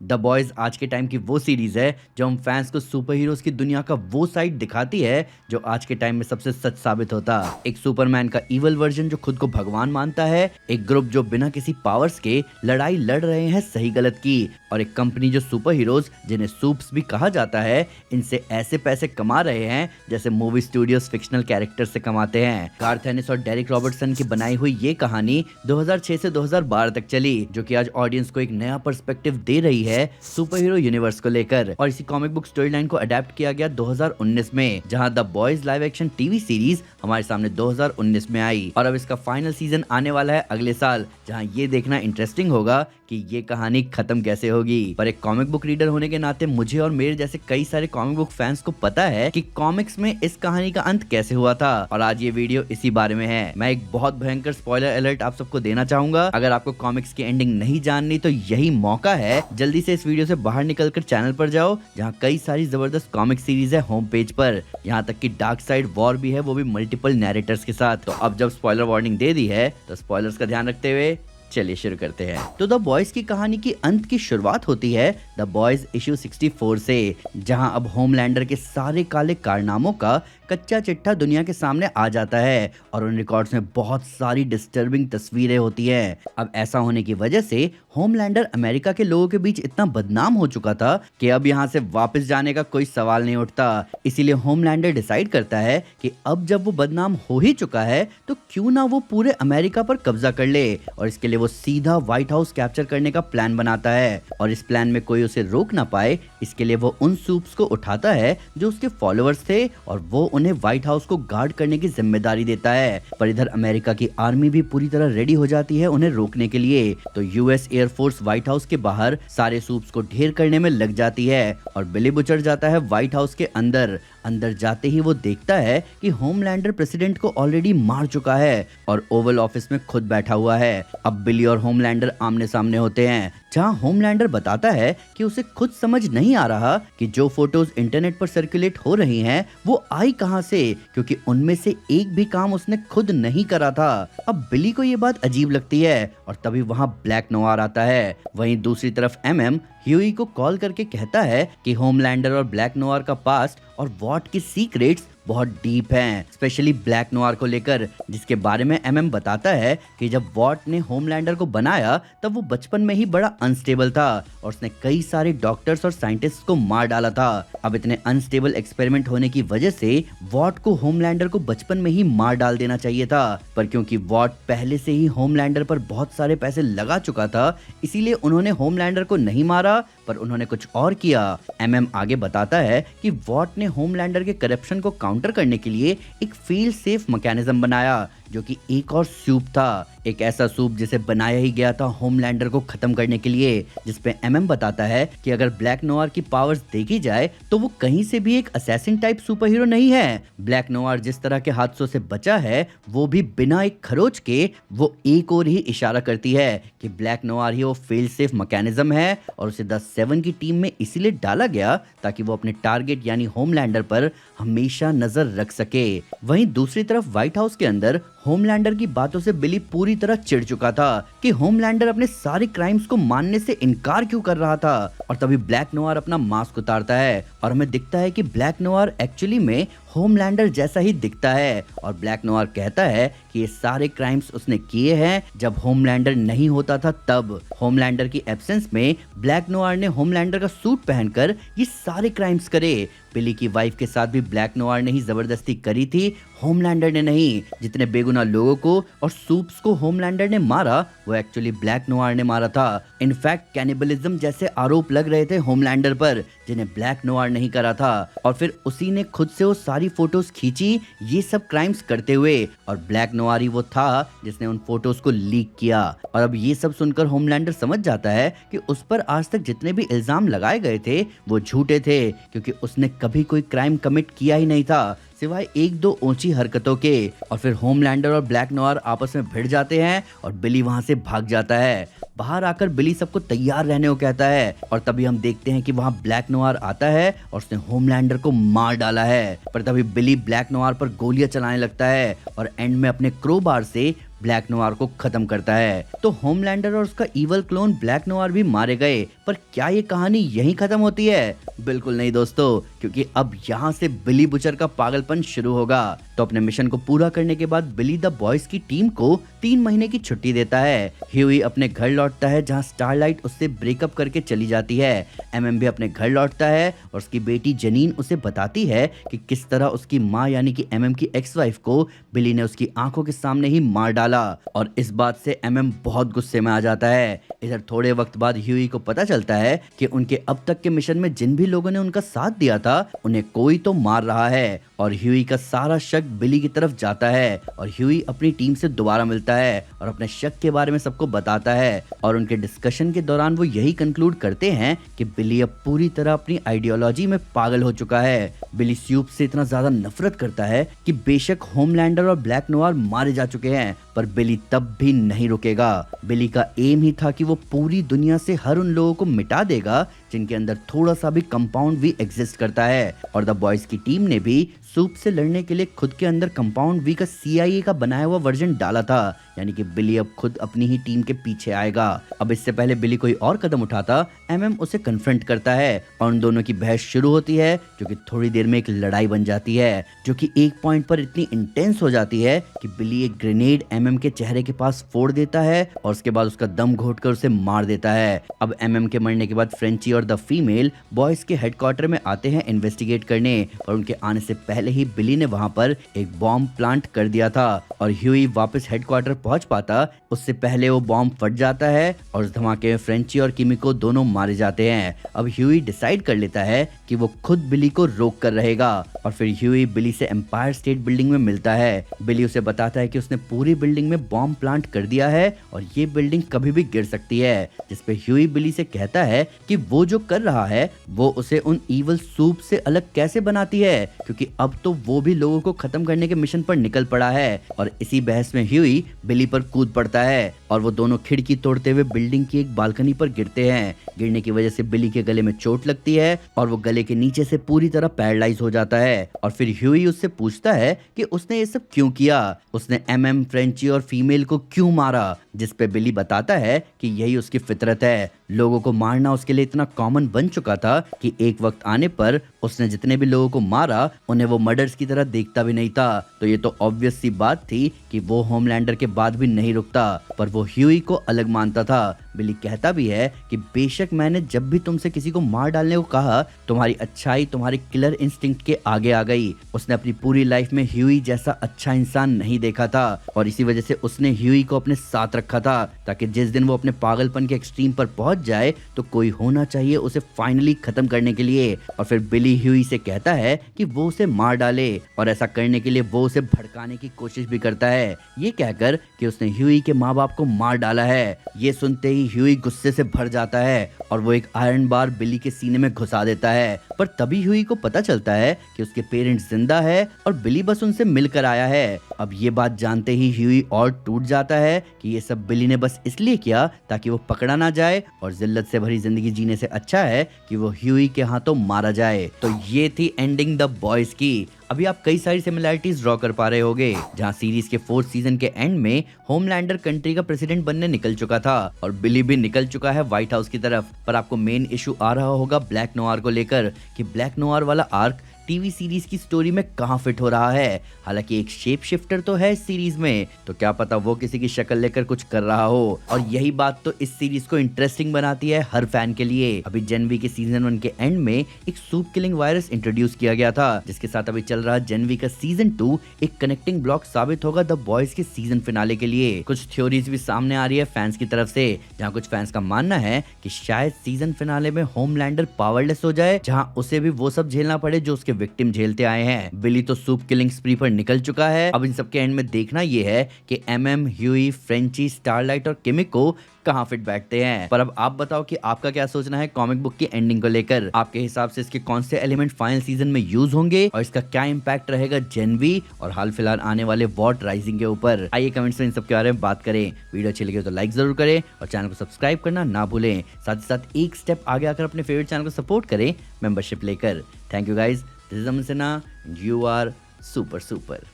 The boys आज के time की वो सीरीज है जो हम फैंस को सुपर हीरोज की दुनिया का वो साइड दिखाती है जो आज के टाइम में सबसे सच साबित होता। एक सुपरमैन का इवल वर्जन जो खुद को भगवान मानता है, एक ग्रुप जो बिना किसी पावर्स के लड़ाई लड़ रहे हैं सही गलत की, और एक कंपनी जो सुपर हीरोज जिन्हें सूप्स भी कहा जाता है इनसे ऐसे पैसे कमा रहे हैं जैसे मूवी स्टूडियोज फिक्शनल कैरेक्टर से कमाते हैं। गार्थ एनिस और डेरिक रॉबर्टसन की बनाई हुई ये कहानी 2006 से 2012 तक चली, जो कि आज ऑडियंस को एक नया पर्सपेक्टिव दे रही है सुपर हीरो यूनिवर्स को लेकर। और इसी कॉमिक बुक स्टोरी लाइन को अडेप्ट किया गया 2019 में, जहां the boys live action TV series हमारे सामने 2019 में आई, और अब इसका फाइनल सीजन आने वाला है अगले साल, जहां ये देखना इंटरेस्टिंग होगा कि ये कहानी खत्म कैसे होगी। पर एक कॉमिक बुक रीडर होने के नाते मुझे और मेरे जैसे कई सारे कॉमिक बुक फैंस को पता है कि कॉमिक्स में इस कहानी का अंत कैसे हुआ था, और आज ये वीडियो इसी बारे में है। मैं एक बहुत भयंकर स्पॉइलर अलर्ट आप सबको देना चाहूंगा। अगर आपको कॉमिक्स की एंडिंग नहीं जाननी तो यही मौका है, जल्दी से इस वीडियो से बाहर निकलकर चैनल पर जाओ जहां कई सारी जबरदस्त कॉमिक सीरीज है होम पेज पर, यहाँ तक कि डार्क साइड वॉर भी है, वो भी मल्टीपल नैरेटर्स के साथ। तो अब जब स्पॉइलर वार्निंग दे दी है तो स्पॉयलर्स का ध्यान रखते हुए चलिए शुरू करते हैं। तो द बॉयज की कहानी की अंत की शुरुआत होती है द बॉयज इश्यू 64 से, जहां अब होमलैंडर के सारे काले कारनामों का कच्चा चिट्ठा दुनिया के सामने आ जाता है, और उन रिकॉर्ड्स में बहुत सारी डिस्टर्बिंग तस्वीरें होती हैं। अब ऐसा होने की वजह से होमलैंडर अमेरिका के लोगों के बीच इतना बदनाम हो चुका था कि अब यहाँ से वापस जाने का कोई सवाल नहीं उठता। इसीलिए होमलैंडर डिसाइड करता है कि अब जब वो बदनाम हो ही चुका है तो क्यों ना वो पूरे अमेरिका पर कब्जा कर ले, और इसके लिए वो सीधा व्हाइट हाउस कैप्चर करने का प्लान बनाता है। और इस प्लान में कोई उसे रोक ना पाए, इसके लिए वो उन सूप्स को उठाता है जो उसके फॉलोअर्स थे, और वो उन्हें व्हाइट हाउस को गार्ड करने की जिम्मेदारी देता है। पर इधर अमेरिका की आर्मी भी पूरी तरह रेडी हो जाती है उन्हें रोकने के लिए। तो यूएस एयरफोर्स व्हाइट हाउस के बाहर सारे सूप्स को ढेर करने में लग जाती है, और बिली बुचर जाता है व्हाइट हाउस के अंदर। अंदर जाते ही वो देखता है कि होमलैंडर प्रेसिडेंट को ऑलरेडी मार चुका है और ओवल ऑफिस में खुद बैठा हुआ है। अब बिली और होमलैंडर आमने सामने होते हैं, जहां होमलैंडर बताता है कि उसे खुद समझ नहीं आ रहा कि जो फोटोज इंटरनेट पर सर्कुलेट हो रही हैं वो आई कहां से, क्योंकि उनमें से एक भी काम उसने खुद नहीं करा था। अब बिली को ये बात अजीब लगती है, और तभी वहां ब्लैक नोवार आता है। वहीं दूसरी तरफ एमएम ह्यूई को कॉल करके कहता है कि होमलैंडर और ब्लैक नोवार का पास्ट और वॉट की सीक्रेट्स बहुत डीप हैं, स्पेशली ब्लैक नोवार को लेकर, जिसके बारे में एमएम बताता है कि जब वॉट ने होमलैंडर को बनाया तब वो बचपन में ही बड़ा अनस्टेबल था, और उसने कई सारे डॉक्टर्स और साइंटिस्ट्स को मार डाला था। अब इतने अनस्टेबल एक्सपेरिमेंट होने की वजह से वॉट को होमलैंडर को बचपन में ही मार डाल देना चाहिए था, पर क्योंकि वॉट पहले से ही होमलैंडर पर बहुत सारे पैसे लगा चुका था, इसीलिए उन्होंने होमलैंडर को नहीं मारा, पर उन्होंने कुछ और किया। एमएम आगे बताता है कि वॉट ने होमलैंडर के करप्शन को काउंटर करने के लिए एक फेल सेफ मैकेनिज्म बनाया, जो कि एक और सूप था, एक ऐसा सूप जिसे बनाया ही गया था होमलैंडर को खत्म करने के लिए। जिसपे एमएम बताता है कि अगर ब्लैक नोवार की पावर्स देखी जाए तो वो कहीं से भी एक असैसिन टाइप सुपर हीरो नहीं है। ब्लैक नोवार जिस तरह के हादसों से बचा है वो भी बिना एक खरोच के, वो एक और ही इशारा करती है कि ब्लैक नोवार ही वो फेल सेफ मैकेनिज्म है, और उसे द सेवन की टीम में इसीलिए डाला गया ताकि वो अपने टारगेट यानी होमलैंडर पर हमेशा नजर रख सके। वहीं दूसरी तरफ व्हाइट हाउस के अंदर होमलैंडर की बातों से बिली पूरी तरह चिढ़ चुका था कि होमलैंडर अपने सारे क्राइम्स को मानने से इनकार क्यों कर रहा था। और तभी ब्लैक नोवार अपना मास्क उतारता है, और हमें दिखता है कि ब्लैक नोवार एक्चुअली में होमलैंडर जैसा ही दिखता है, और ब्लैक नोवार कहता है कि ये सारे क्राइम्स उसने किए हैं जब होमलैंडर नहीं होता था तब। होमलैंडर की एब्सेंस में ब्लैक नोवार ने होमलैंडर का सूट पहनकर ये सारे क्राइम्स करे। बिली की वाइफ के साथ भी ब्लैक नोवार ने ही जबरदस्ती करी थी, होमलैंडर ने नहीं। जितने बेगुनाह लोगों को और सूप्स को होमलैंडर ने मारा वो एक्चुअली ब्लैक नोवार ने मारा था। इनफैक्ट कैनिबलिज्म जैसे आरोप लग रहे थे होमलैंडर पर, जिन्हें ब्लैक नोवार नहीं करा था, और फिर उसी ने खुद से वो सारी फोटोज खींची ये सब क्राइम्स करते हुए, और ब्लैक नोवार ही वो था जिसने उन फोटोज को लीक किया। और अब ये सब सुनकर होमलैंडर समझ जाता है कि उस पर आज तक जितने भी इल्जाम लगाए गए थे वो झूठे थे, क्योंकि उसने कभी कोई क्राइम कमिट किया ही नहीं था सिवाय एक दो ऊंची हरकतों के। और फिर होमलैंडर और ब्लैक नोवार आपस में भिड़ जाते हैं और बिली वहां से भाग जाता है। बाहर आकर बिली सबको तैयार रहने को कहता है, और तभी हम देखते हैं कि वहां ब्लैक नोवार आता है और उसने होमलैंडर को मार डाला है। पर तभी बिली ब्लैक नोवार पर गोलियां चलाने लगता है और एंड में अपने क्रोबार से ब्लैक नोआर को खत्म करता है। तो होमलैंडर और उसका इवल क्लोन ब्लैक नोआर भी मारे गए, पर क्या ये कहानी यहीं खत्म होती है? बिल्कुल नहीं दोस्तों, क्योंकि अब यहाँ से बिली बुचर का पागलपन शुरू होगा। तो अपने मिशन को पूरा करने के बाद बिली द बॉयज की टीम को 3 महीने की छुट्टी देता है। ह्यूई अपने घर लौटता है जहाँ स्टारलाइट उससे ब्रेकअप करके चली जाती है। एमएम भी अपने घर लौटता है और उसकी बेटी जनीन उसे बताती है कि किस तरह उसकी माँ यानी कि एमएम की एक्स वाइफ को बिली ने उसकी आंखों के सामने ही मार डाला। और इस बात से एमएम बहुत गुस्से में आ जाता है। इधर थोड़े वक्त बाद ह्यूई को पता चलता है कि उनके अब तक के मिशन में जिन भी लोगों ने उनका साथ दिया था उन्हें कोई तो मार रहा है। और ह्यूई का सारा शक बिली की तरफ जाता है और ह्यूई अपनी टीम से दोबारा मिलता है और अपने शक के बारे में सबको बताता है। और उनके डिस्कशन के दौरान वो यही कंक्लूड करते हैं कि बिली अब पूरी तरह अपनी आइडियोलॉजी में पागल हो चुका है। बिली स्यूप से इतना ज्यादा नफरत करता है कि बेशक होमलैंडर और ब्लैक नोआर मारे जा चुके हैं, पर बिली तब भी नहीं रुकेगा। बिली का एम ही था कि वो पूरी दुनिया से हर उन लोगों को मिटा देगा जिनके अंदर थोड़ा सा भी कंपाउंड वी एग्जिस्ट करता है। और द बॉयज की टीम ने भी सूप से लड़ने के लिए खुद के अंदर कंपाउंड वी का CIA का बनाया हुआ वर्जन डाला था, यानी कि बिली अब खुद अपनी ही टीम के पीछे आएगा। अब इससे पहले बिली कोई और कदम उठाता, एमएम उसे कन्फ्रंट करता है और उन दोनों की बहस शुरू होती है, जो कि थोड़ी देर में एक लड़ाई बन जाती है, जो कि एक पॉइंट पर इतनी इंटेंस हो जाती है कि बिली एक ग्रेनेड एमएम के चेहरे के पास फोड़ देता है और उसके बाद उसका दम घोटकर उसे मार देता है। अब एमएम के मरने के बाद फ्रेंची और द फीमेल बॉयज के हेडक्वार्टर में आते हैं इन्वेस्टिगेट करने, और उनके आने से पहले ही बिली ने वहां पर एक बॉम्ब प्लांट कर दिया था और ह्यूई वापस हेडक्वार्टर पहुंच पाता उससे पहले वो बॉम्ब फट जाता है और उस धमाके में फ्रेंची और किमिको दोनों मारे जाते हैं। अब ह्यूई डिसाइड कर लेता है कि वो खुद बिली को रोक कर रहेगा और फिर ह्यूई बिली से एम्पायर स्टेट बिल्डिंग में मिलता है। बिली उसे बताता है कि उसने पूरी बिल्डिंग में बॉम्ब प्लांट कर दिया है और ये बिल्डिंग कभी भी गिर सकती है, जिसपे ह्यूई बिली से कहता है कि वो जो कर रहा है वो उसे उन इवल सूप से अलग कैसे बनाती है, क्योंकि अब तो वो भी लोगों को खत्म करने के मिशन पर निकल पड़ा है। और इसी बहस में ह्यूई बिली पर कूद पड़ता है और वो दोनों खिड़की तोड़ते हुए बिल्डिंग की एक बालकनी पर गिरते हैं। गिरने की वजह से बिली के गले में चोट लगती है और वो गले के नीचे से पूरी तरह पैरालाइज हो जाता है। और फिर ह्यूई उससे पूछता है कि उसने ये सब क्यों किया, उसने एमएम, फ्रेंची और फीमेल को क्यों मारा, जिसपे बिली बताता है कि यही उसकी फितरत है। लोगों को मारना उसके लिए इतना कॉमन बन चुका था कि एक वक्त आने पर उसने जितने भी लोगों को मारा उन्हें वो मर्डर्स की तरह देखता भी नहीं था। तो ये तो ऑब्वियस सी बात थी कि वो होमलैंडर के बाद भी नहीं रुकता, पर वो ह्यूई को अलग मानता था। बिली कहता भी है कि बेशक मैंने जब भी तुमसे किसी को मार डालने को कहा, तुम्हारी अच्छाई तुम्हारी किलर इंस्टिंक्ट के आगे आ गई। उसने अपनी पूरी लाइफ में ह्यूई जैसा अच्छा इंसान नहीं देखा था और इसी वजह से उसने ह्यूई को अपने साथ रखा था, ताकि जिस दिन वो अपने पागलपन के एक्सट्रीम पर पहुंच जाए तो कोई होना चाहिए उसे फाइनली खत्म करने के लिए। और फिर बिली ह्यूई से कहता है कि वो उसे मार डाले और ऐसा करने के लिए वो उसे भड़काने की कोशिश भी करता है, ये कहकर कि उसने ह्यूई के माँ बाप को मार डाला है। ये सुनते ही ह्यूई गुस्से से भर जाता है और वो एक आयरन बार बिली के सीने में घुसा देता है, पर तभी ह्यूई को पता चलता है कि उसके पेरेंट्स जिंदा है और बिली बस उनसे मिलकर आया है। अब ये बात जानते ही ह्यूई और टूट जाता है कि ये सब बिली ने बस इसलिए किया ताकि वो पकड़ा ना जाए और जिल्लत से भरी जिंदगी जीने से अच्छा है कि वो ह्यूई के हाथों मारा जाए। तो ये थी एंडिंग द बॉयज की। अभी आप कई सारी सिमिलैरिटीज ड्रॉ कर पा रहे होंगे, जहां सीरीज के 4th सीजन के एंड में होमलैंडर कंट्री का प्रेसिडेंट बनने निकल चुका था और बिली भी निकल चुका है व्हाइट हाउस की तरफ। पर आपको मेन इशू आ रहा होगा ब्लैक नोआर को लेकर कि ब्लैक नोआर वाला आर्क टीवी सीरीज की स्टोरी में कहां फिट हो रहा है। हालांकि एक शेप शिफ्टर तो है इस सीरीज में, तो क्या पता वो किसी की शक्ल लेकर कुछ कर रहा हो, और यही बात तो इस सीरीज को इंटरेस्टिंग बनाती है हर फैन के लिए। अभी जनवी के सीजन 1 के एंड में एक सूप किलिंग वायरस इंट्रोड्यूस किया गया था, जिसके साथ अभी चल रहा जनवी का सीजन 2 एक कनेक्टिंग ब्लॉक साबित होगा द बॉयज के सीजन फिनाले के लिए। कुछ थ्योरीज भी सामने आ रही है फैंस की तरफ से, जहाँ कुछ फैंस का मानना है कि शायद सीजन फिनाले में होमलैंडर पावरलेस हो जाए, जहाँ उसे भी वो सब झेलना पड़े जो उसके विक्टिम झेलते आए हैं। बिली तो सूप किलिंग स्प्री पर निकल चुका है। अब इन सब के एंड में देखना ये है कि एमएम, ह्यूई, फ्रेंची, स्टारलाइट और किमिको कहां फिट बैठते हैं। पर अब आप बताओ कि आपका क्या सोचना है कॉमिक बुक की एंडिंग को लेकर। आपके हिसाब से इसके कौन से एलिमेंट फाइनल सीजन में यूज होंगे और इसका क्या इम्पैक्ट रहेगा जेनवी और हाल फिलहाल आने वाले वॉट राइजिंग के ऊपर। आइए कमेंट्स में इन सब के बारे में बात करें। वीडियो अच्छी लगी तो लाइक जरूर करें और चैनल को सब्सक्राइब करना ना भूलें। साथ ही साथ एक स्टेप आगे आकर अपने फेवरेट चैनल को सपोर्ट करें मेंबरशिप लेकर। Thank you guys, this is Aman Sinha, you are super super.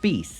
Piece.